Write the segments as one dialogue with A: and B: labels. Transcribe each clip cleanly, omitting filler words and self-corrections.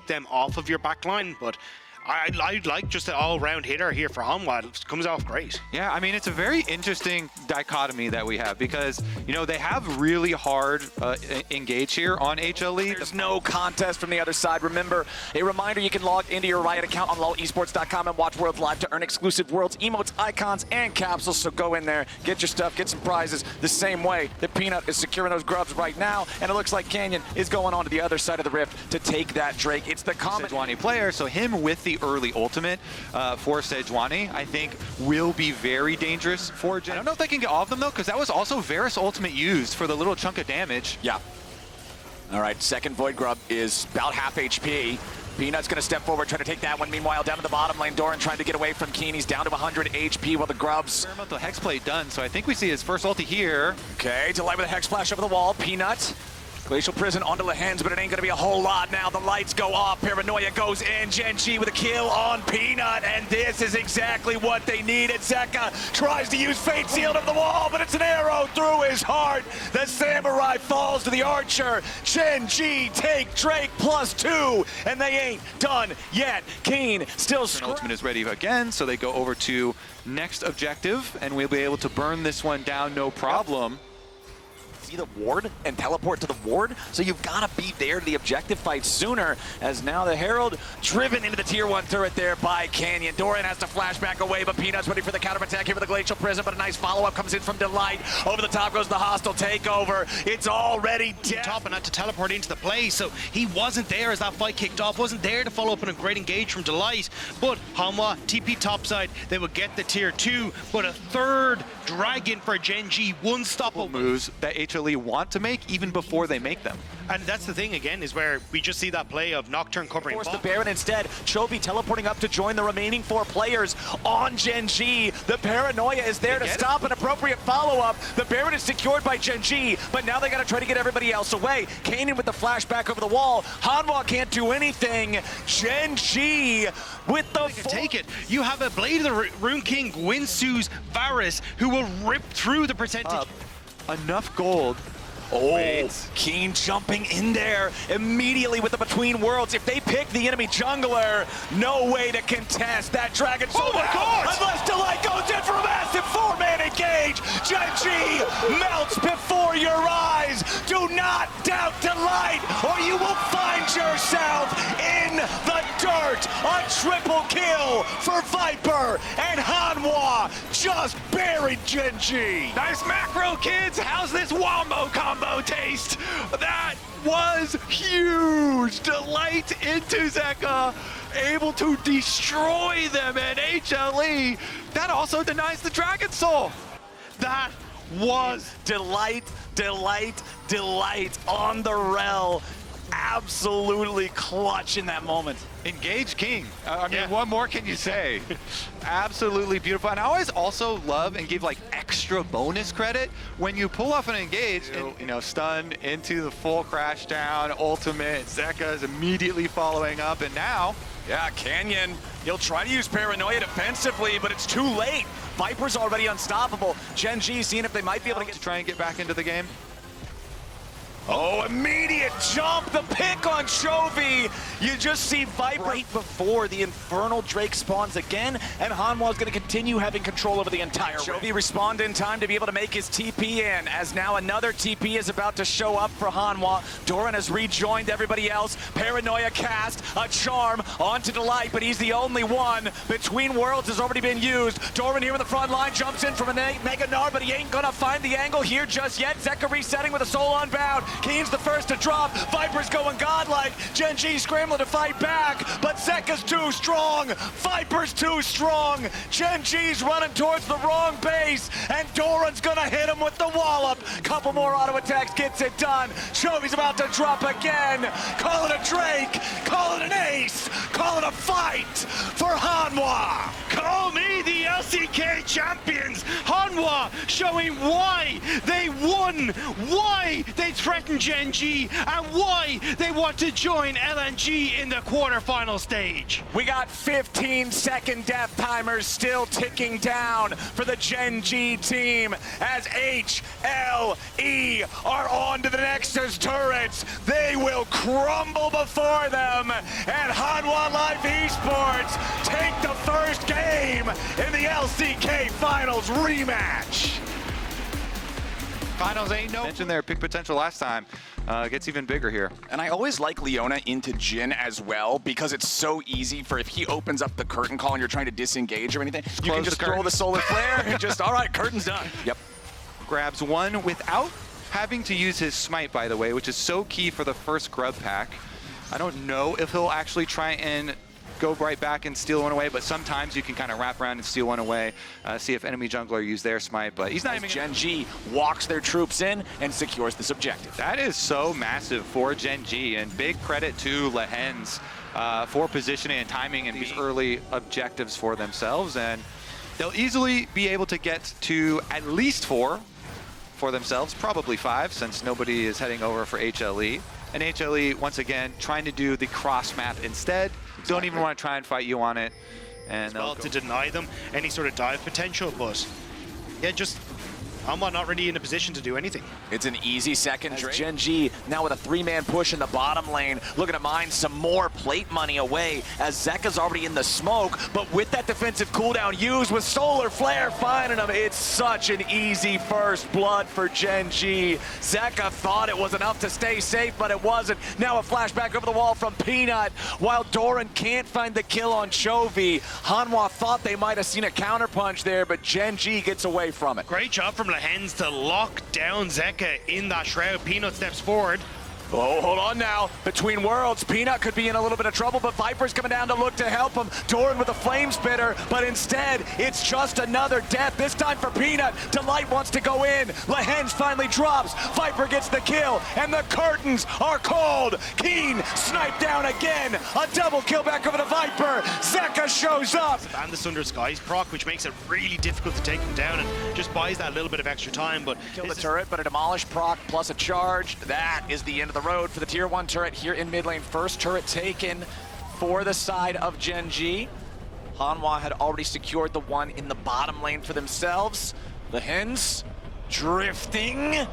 A: keep them off of your back line, but I like just an all-round hitter here for Hanwha. It comes off great.
B: Yeah, I mean, it's a very interesting dichotomy that we have because, you know, they have really hard engage here on HLE.
C: There's no contest from the other side. Remember, a reminder, you can log into your Riot account on LoLesports.com and watch Worlds Live to earn exclusive Worlds emotes, icons, and capsules. So go in there, get your stuff, get some prizes the same way that Peanut is securing those grubs right now. And it looks like Canyon is going on to the other side of the rift to take that Drake. It's the common
B: Sejuani player, so him with the early ultimate for Sejuani, I think will be very dangerous for Gen. I don't know if they can get all of them though, because that was also Varus ultimate used for the little chunk of damage.
C: Yeah. All right, second Void Grub is about half HP. Peanut's going to step forward, try to take that one. Meanwhile, down to the bottom lane, Doran trying to get away from Keen. He's down to 100 HP while the Grubs.
B: Experimental Hex play done, so I think we see his first ulti here.
C: Okay, Delight with a Hex Flash over the wall. Peanut. Glacial Prison onto the hands, but it ain't gonna be a whole lot now. The lights go off, Paranoia goes in, GenG with a kill on Peanut, and this is exactly what they needed. Zeka tries to use Fate Sealed of the wall, but it's an arrow through his heart. The Samurai falls to the Archer. GenG take Drake +2, and they ain't done yet. Keen still
B: Ultimate is ready again, so they go over to next objective, and we'll be able to burn this one down, no problem.
C: See the ward and teleport to the ward, so you've got to be there to the objective fight sooner, as now the Herald driven into the tier 1 turret there by Canyon. Doran has to flash back away, but Peanut's ready for the counter attack here with the Glacial Prison, but a nice follow-up comes in from Delight. Over the top goes the hostile takeover. It's already dead.
A: Top and had to teleport into the play, so he wasn't there as that fight kicked off, wasn't there to follow up on a great engage from Delight, but Hanwha, TP topside, they would get the tier 2, but a third dragon for GenG, one stop
B: moves that HLE want to make even before they make them.
A: And that's the thing again, is where we just see that play of Nocturne covering
C: Force the Baron instead. Chovy teleporting up to join the remaining 4 players on GenG. The Paranoia is there to stop an appropriate follow-up. The Baron is secured by GenG, but now they got to try to get everybody else away. Kanan with the flashback over the wall. Hanwha can't do anything. GenG with the
A: take it. You have a Blade of the Rune King, Gwinsu's Varus, who will rip through the percentage.
B: Enough gold.
C: Oh, Keen jumping in there immediately with the Between Worlds. If they pick the enemy jungler, no way to contest that Dragon Soul.
A: Oh my God!
C: Unless Delight goes in for a massive 4-man engage. GenG melts before your eyes. Do not doubt Delight, or you will find yourself in the dirt. A triple kill for Viper, and Hanwha just buried GenG.
B: Nice macro, kids. How's this wombo combo taste? That was huge. Delight into Zeka, able to destroy them at HLE. That also denies the Dragon Soul.
A: That was
C: Delight on the Rel. Absolutely clutch in that moment.
B: Engage King. I mean, what more can you say? Absolutely beautiful. And I always also love and give like extra bonus credit when you pull off an engage and, you know, stun into the full crash down, ultimate. Zeka is immediately following up, and now,
C: yeah, Canyon, he'll try to use Paranoia defensively, but it's too late. Viper's already unstoppable. GenG seeing if they might be able to
B: try and get back into the game.
C: Oh, immediate jump, the pick on Chovy. You just see Viper right before the Infernal Drake spawns again, and Hanwha is going to continue having control over the entire Chovy respawned in time to be able to make his TP in, as now another TP is about to show up for Hanwha. Doran has rejoined everybody else. Paranoia cast, a charm onto Delight, but he's the only one. Between Worlds has already been used. Doran here in the front line, jumps in from a Mega Gnar, but he ain't going to find the angle here just yet. Zeka resetting with a Soul Unbound. Keen's the first to drop. Viper's going godlike. GenG scrambling to fight back, but Zeka's too strong. Viper's too strong. GenG's running towards the wrong base, and Doran's gonna hit him with the wallop. Couple more auto attacks gets it done. Chovy's about to drop again. Call it a Drake. Call it an ace. Call it a fight for Hanwha.
A: Call me be the LCK champions. Hanwha showing why they won, why they threatened GenG, and why they want to join LNG in the quarterfinal stage.
C: We got 15-second death timers still ticking down for the GenG team as HLE are on to the Nexus turrets. They will crumble before them, and Hanwha Live Esports take the first game in the LCK Finals rematch.
B: Finals ain't no mention their pick potential last time. Gets even bigger here.
D: And I always like Leona into Jin as well because it's so easy for if he opens up the curtain call and you're trying to disengage or anything, you can just throw the solar flare and just, all right, curtain's done. Yep.
B: Grabs one without having to use his smite, by the way, which is so key for the first grub pack. I don't know if he'll actually try and go right back and steal one away, but sometimes you can kind of wrap around and steal one away, see if enemy jungler use their smite, but he's not even
C: GenG walks their troops in and secures this objective.
B: That is so massive for GenG, and big credit to Lehens for positioning and timing and these early objectives for themselves, and they'll easily be able to get to at least 4 for themselves, probably 5, since nobody is heading over for HLE. And HLE, once again, trying to do the cross map instead. Don't even want to try and fight you on it. And
A: well, to deny them any sort of dive potential, but yeah, just Hanwha not really in a position to do anything.
D: It's an easy second Drake.
C: GenG now with a 3-man push in the bottom lane, looking to mine some more plate money away as Zeka's already in the smoke, but with that defensive cooldown used with solar flare finding him, it's such an easy first blood for GenG. Zeka thought it was enough to stay safe, but it wasn't. Now a flashback over the wall from Peanut, while Doran can't find the kill on Chovy. Hanwha thought they might have seen a counterpunch there, but GenG gets away from it.
A: Great job from Lehens to lock down Zeka in that shroud. Peanut steps forward.
C: Oh, hold on now. Between worlds, Peanut could be in a little bit of trouble, but Viper's coming down to look to help him. Doran with a flame spitter, but instead, it's just another death. This time for Peanut. Delight wants to go in. Lehens finally drops. Viper gets the kill, and the curtains are called. Keen sniped down again. A double kill back over to Viper. Zeka shows up.
A: And the Sunder Skies proc, which makes it really difficult to take him down and just buys that little bit of extra time. But
C: Kill the turret, but a demolish proc plus a charge. That is the end of the road for the tier 1 turret here in mid lane. First turret taken for the side of GenG. Hanwha had already secured the one in the bottom lane for themselves. The Hens drifting.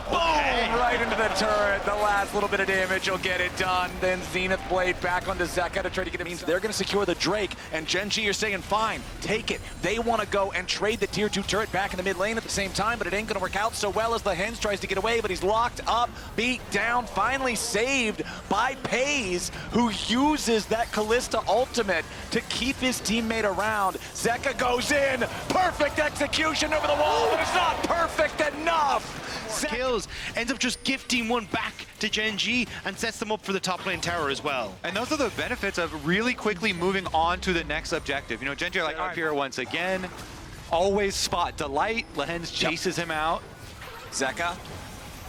C: Boom! Right into the turret. The last little bit of damage will get it done. Then Zenith Blade back onto Zeka to try to get it. Means they're going to secure the Drake, and GenG are saying, fine, take it. They want to go and trade the tier 2 turret back in the mid lane at the same time, but it ain't going to work out so well as the Hens tries to get away, but he's locked up, beat down, finally saved by Pays, who uses that Kalista ultimate to keep his teammate around. Zeka goes in. Perfect execution over the wall, but it's not perfect enough.
A: Kills, ends up just gifting one back to GenG and sets them up for the top lane tower as well.
B: And those are the benefits of really quickly moving on to the next objective. You know, GenG are like up here once again. Always spot Delight. Lehens chases him out.
C: Zeka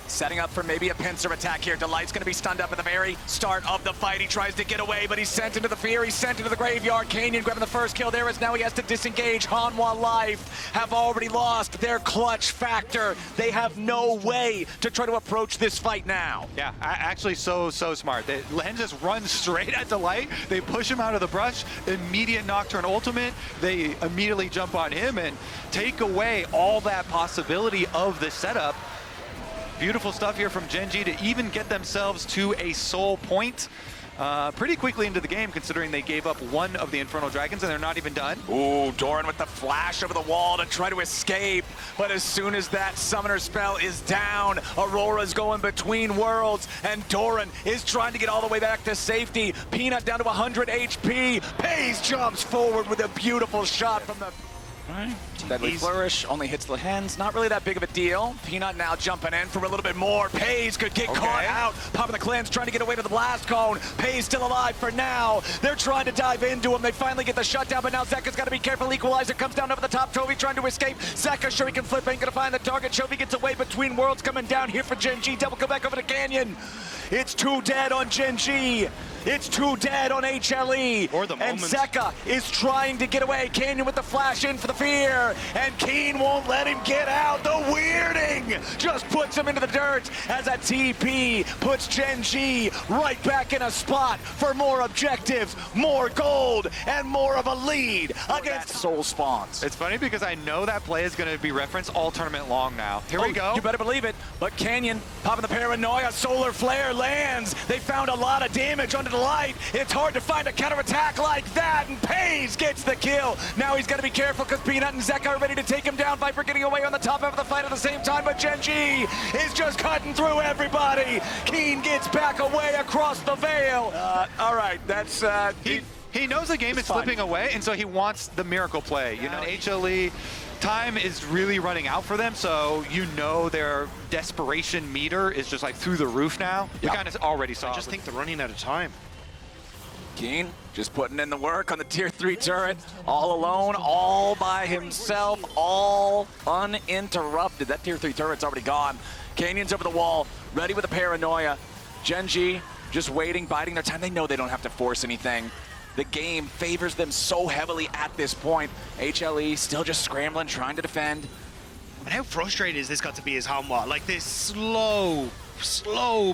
C: setting up for maybe a pincer attack here. Delight's going to be stunned up at the very start of the fight. He tries to get away, but he's sent into the fear. He's sent into the graveyard. Canyon grabbing the first kill there as now he has to disengage. Hanwha Life have already lost their clutch factor. They have no way to try to approach this fight now.
B: Yeah, actually so smart. Lehens just runs straight at Delight. They push him out of the brush. Immediate Nocturne ultimate. They immediately jump on him and take away all that possibility of the setup. Beautiful stuff here from GenG to even get themselves to a soul point pretty quickly into the game, considering they gave up one of the Infernal Dragons and they're not even done.
C: Ooh, Doran with the flash over the wall to try to escape. But as soon as that summoner spell is down, Aurora's going between worlds, and Doran is trying to get all the way back to safety. Peanut down to 100 HP. Pays jumps forward with a beautiful shot from the... Deadly Flourish only hits the Hens. Not really that big of a deal. Peanut now jumping in for a little bit more. Pays could get caught out. Popping the Cleanse, trying to get away to the blast cone. Pays still alive for now. They're trying to dive into him. They finally get the shutdown, but now Zeka's got to be careful. Equalizer comes down over the top. Chovy trying to escape. Zeka sure he can flip. Ain't going to find the target. Chovy gets away between worlds coming down here for GenG. Double kill back over to Canyon. It's 2 dead on GenG. It's 2 dead on HLE.
A: Or the
C: and
A: moment.
C: Zeka is trying to get away. Canyon with the flash in for the fear. And Keen won't let him get out. The weirding just puts him into the dirt as a TP puts GenG right back in a spot for more objectives, more gold, and more of a lead against Soul Spawns.
B: It's funny because I know that play is going to be referenced all tournament long now. Here we go.
C: You better believe it. But Canyon popping the paranoia. Solar Flare lands. They found a lot of damage under the light. It's hard to find a counterattack like that. And Pays gets the kill. Now he's got to be careful because Peanut and Zeka are ready to take him down. Viper getting away on the top half of the fight at the same time. But GenG is just cutting through everybody. Keen gets back away across the veil. All right, that's...
B: He knows the game is slipping away, and so he wants the miracle play. You know, HLE, time is really running out for them, so you know their desperation meter is just like through the roof now. We kind of already saw
A: I just think they're running out of time.
C: Keen just putting in the work on the tier 3 turret, all alone, all by himself, all uninterrupted. That tier 3 turret's already gone. Canyon's over the wall, ready with a paranoia. GenG just waiting, biding their time. They know they don't have to force anything. The game favors them so heavily at this point. HLE still just scrambling, trying to defend.
A: And how frustrating is this got to be as Hanwha? Like this slow,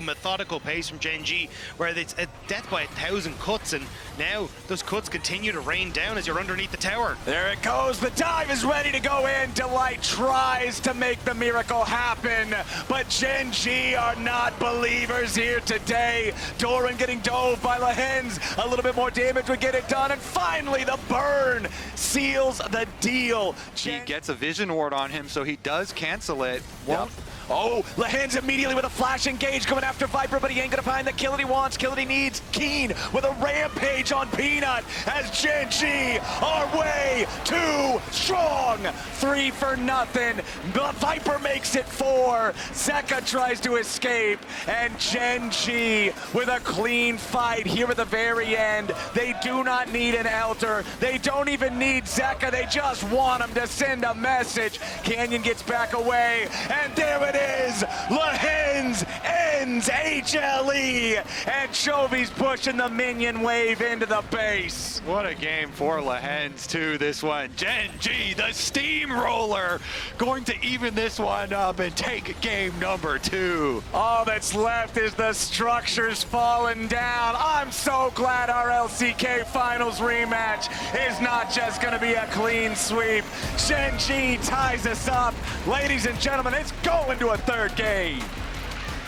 A: methodical pace from GenG, where it's a death by 1,000 cuts, and now those cuts continue to rain down as you're underneath the tower.
C: There it goes. The dive is ready to go in. Delight tries to make the miracle happen, but GenG are not believers here today. Doran getting dove by Lehens. A little bit more damage would get it done, and finally the burn seals the deal.
B: He gets a vision ward on him, so he does cancel it.
C: Yep. Oh, Lehens immediately with a flash engage going after Viper, but he ain't gonna find the kill that he wants, kill that he needs. Keen with a rampage on Peanut as GenG are way too strong. 3 for nothing, but Viper makes it 4. Zeka tries to escape, and GenG with a clean fight here at the very end. They do not need an Elder. They don't even need Zeka. They just want him to send a message. Canyon gets back away, and there it is. Lehens ends HLE, and Chovy's pushing the minion wave into the base.
B: What a game for Lehens too, this one. GenG, the steamroller, going to even this one up and take game number 2.
C: All that's left is the structures falling down. I'm so glad our LCK Finals rematch is not just going to be a clean sweep. GenG ties us up. Ladies and gentlemen, it's going to a 3rd game.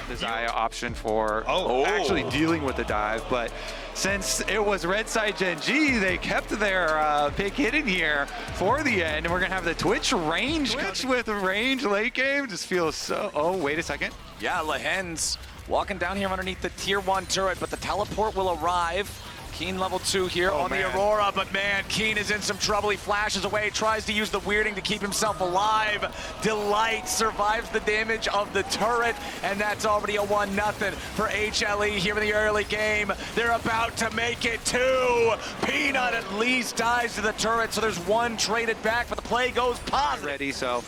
B: The Xayah option for actually dealing with the dive, but since it was red side GenG, they kept their pick hidden here for the end, and we're gonna have the Twitch range with range late game. Just feels so, oh, wait a second.
C: Yeah, Lehens walking down here underneath the tier 1 turret, but the teleport will arrive. Keen level 2 here on the Aurora, but man, Keen is in some trouble. He flashes away, tries to use the weirding to keep himself alive. Delight survives the damage of the turret, and that's already a 1-0 for HLE here in the early game. They're about to make it 2. Peanut at least dies to the turret, so there's 1 traded back, but the play goes positive.
B: Ready, so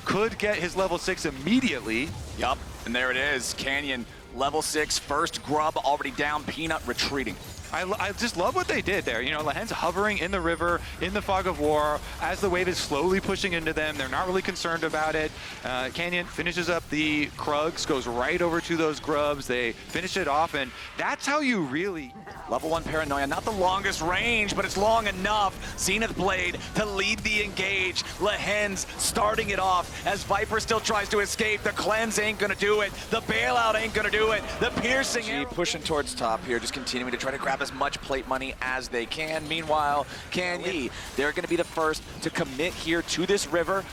B: could get his level 6 immediately.
C: Yup, and there it is. Canyon, level 6, first grub already down, Peanut retreating.
B: I just love what they did there. You know, Lehens hovering in the river, in the fog of war, as the wave is slowly pushing into them. They're not really concerned about it. Canyon finishes up the Krugs, goes right over to those grubs. They finish it off, and that's how you really...
C: Level 1 Paranoia, not the longest range, but it's long enough. Zenith Blade to lead the engage. Lehens starting it off as Viper still tries to escape. The cleanse ain't gonna do it. The bailout ain't gonna do it. The piercing arrow. Pushing towards top here, just continuing to try to grab as much plate money as they can. Meanwhile, Canyon, they're gonna be the first to commit here to this river.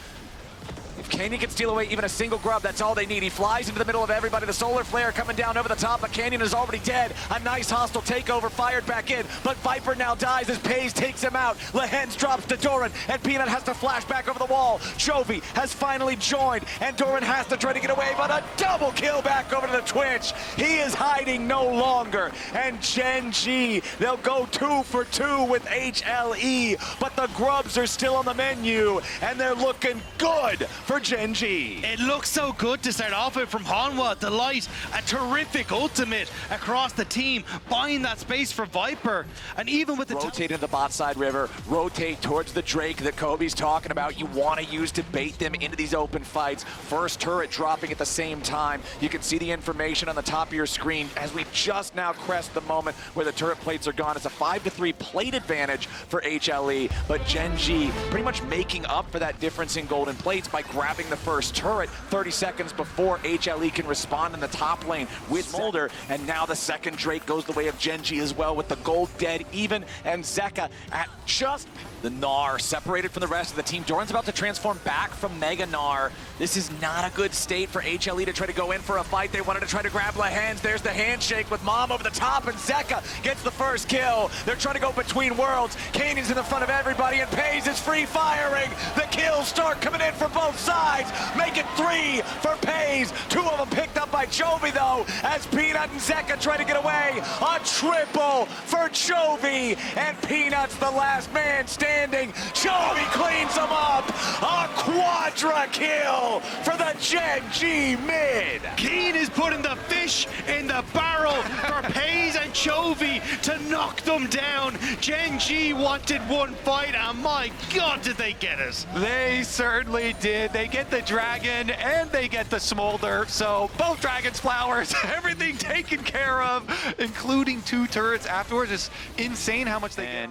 C: If Canyon can steal away even a single grub, that's all they need. He flies into the middle of everybody. The solar flare coming down over the top, but Canyon is already dead. A nice hostile takeover fired back in, but Viper now dies as Pays takes him out. Lehens drops to Doran, and Peanut has to flash back over the wall. Chovy has finally joined, and Doran has to try to get away, but a double kill back over to the Twitch. He is hiding no longer, and GenG, they'll go 2 for 2 with HLE, but the grubs are still on the menu, and they're looking good for for GenG.
A: It looks so good to start off with from Hanwha. Delight, a terrific ultimate across the team, buying that space for Viper. And even with the
C: rotate into the bot side river, rotate towards the Drake that Kobe's talking about. You want to use to bait them into these open fights. First turret dropping at the same time. You can see the information on the top of your screen as we just now crest the moment where the turret plates are gone. It's a 5-3 plate advantage for HLE, but GenG pretty much making up for that difference in golden plates by grabbing the first turret 30 seconds before HLE can respond in the top lane with Smolder, and now the second Drake goes the way of GenG as well with the gold dead even, and Zeka at just the Gnar separated from the rest of the team. Doran's about to transform back from Mega Gnar. This is not a good state for HLE to try to go in for a fight. They wanted to try to grab Lehens. There's the handshake with Mom over the top, and Zeka gets the first kill. They're trying to go between worlds. Canyon's in the front of everybody, and Pays is free firing. The kills start coming in from both sides. Make it 3 for Pays. 2 of them picked up by Chovy, though, as Peanut and Zeka try to get away. A triple for Chovy, and Peanut's the last man standing. Chovy cleans them up. A quadra kill for the GenG mid.
A: Keen is putting the fish in the barrel for Pays and Chovy to knock them down. GenG wanted one fight, and my God, did they get it.
B: They certainly did. They get the dragon and they get the smolder. So both dragon's flowers, everything taken care of, including 2 turrets afterwards. It's insane how much they get.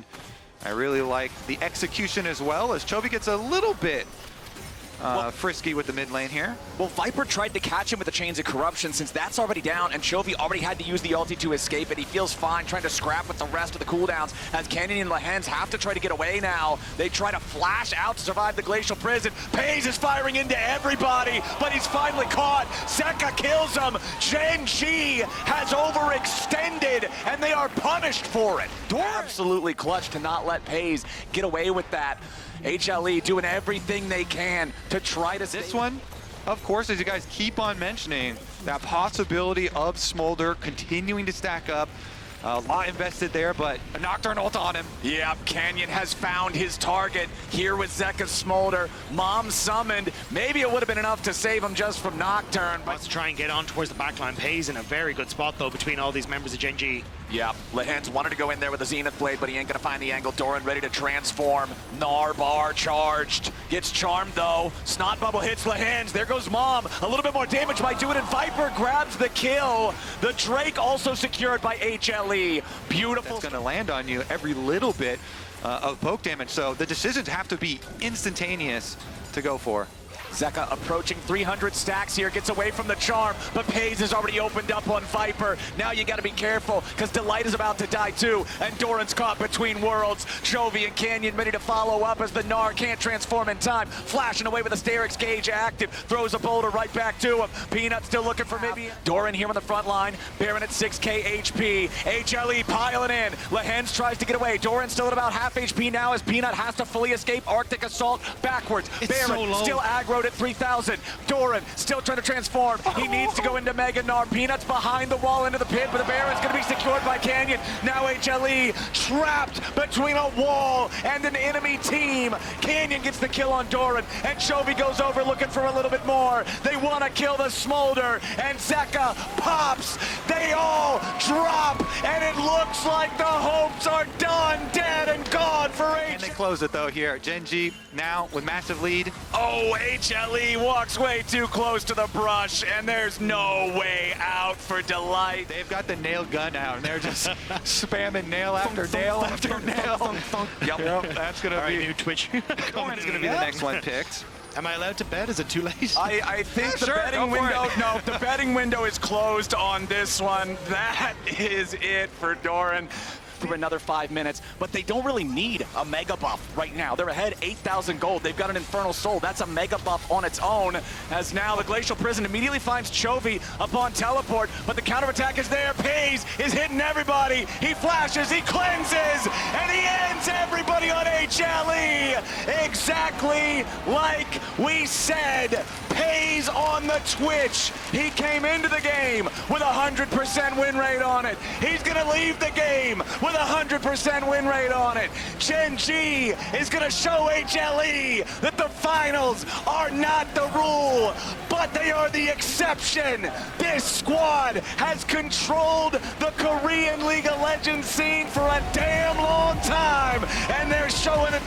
B: I really like the execution as well, as Chovy gets a little bit frisky with the mid lane here.
C: Well, Viper tried to catch him with the Chains of Corruption since that's already down, and Chovy already had to use the ulti to escape it. He feels fine trying to scrap with the rest of the cooldowns as Canyon and Lehens have to try to get away now. They try to flash out to survive the Glacial Prison. Pays is firing into everybody, but he's finally caught. Zeka kills him. GenG has overextended, and they are punished for it. Absolutely clutch to not let Pays get away with that. HLE doing everything they can to try to
B: this one, of course, as you guys keep on mentioning, that possibility of Smolder continuing to stack up. A lot invested there, but a Nocturne ult on him.
C: Yep, Canyon has found his target here with Zeka's Smolder. Mom summoned. Maybe it would have been enough to save him just from Nocturne.
A: Let's try and get on towards the backline. Pays in a very good spot, though, between all these members of GenG.
C: Yep, Lehens wanted to go in there with a Zenith Blade, but he ain't gonna find the angle. Doran ready to transform. Gnar bar charged. Gets charmed, though. Snot Bubble hits Lehens. There goes Mom. A little bit more damage by doing it, and Viper grabs the kill. The Drake also secured by HLE. Beautiful.
B: That's gonna land on you every little bit of poke damage, so the decisions have to be instantaneous to go for.
C: Zeka approaching 300 stacks here, gets away from the charm, but Pays has already opened up on Viper. Now you gotta be careful, because Delight is about to die too, and Doran's caught between worlds. Chovy and Canyon ready to follow up as the Gnar can't transform in time. Flashing away with a Sterix gauge active, throws a boulder right back to him. Peanut still looking for maybe. Doran here on the front line, Baron at 6k HP. HLE piling in. Lehens tries to get away. Doran still at about half HP now as Peanut has to fully escape Arctic Assault backwards.
A: It's
C: Baron
A: so
C: still aggroed at 3,000. Doran still trying to transform. He needs to go into Mega Gnar. Peanut's behind the wall into the pit, but the Baron's going to be secured by Canyon. Now HLE trapped between a wall and an enemy team. Canyon gets the kill on Doran, and Chovy goes over looking for a little bit more. They want to kill the Smolder, and Zeka pops. They all drop, and it looks like the hopes are done, dead and gone for HLE.
B: And they close it though here. GenG now with massive lead.
C: Oh, HLE walks way too close to the brush, and there's no way out for Delight.
B: They've got the nail gun out, and they're just spamming nail after nail after nail. Yep, that's going to be
A: new Twitch.
B: Doran's going to be the next one picked.
A: Am I allowed to bet? Is it too late?
C: I think the
B: sure,
C: betting
B: go for
C: window,
B: it.
C: no, the betting window is closed on this one. That is it for Doran. For another 5 minutes, but they don't really need a mega buff right now. They're ahead 8,000 gold. They've got an Infernal Soul. That's a mega buff on its own, as now the Glacial Prison immediately finds Chovy upon teleport, but the counterattack is there. Pays is hitting everybody. He flashes, he cleanses, and he ends everybody on HLE. Exactly like we said. Pays on on the Twitch. He came into the game with a 100% win rate on it. He's gonna leave the game with a 100% win rate on it. GenG is gonna show HLE that the finals are not the rule, but they are the exception. This squad has controlled the Korean League of Legends scene for a damn long time, and they're showing that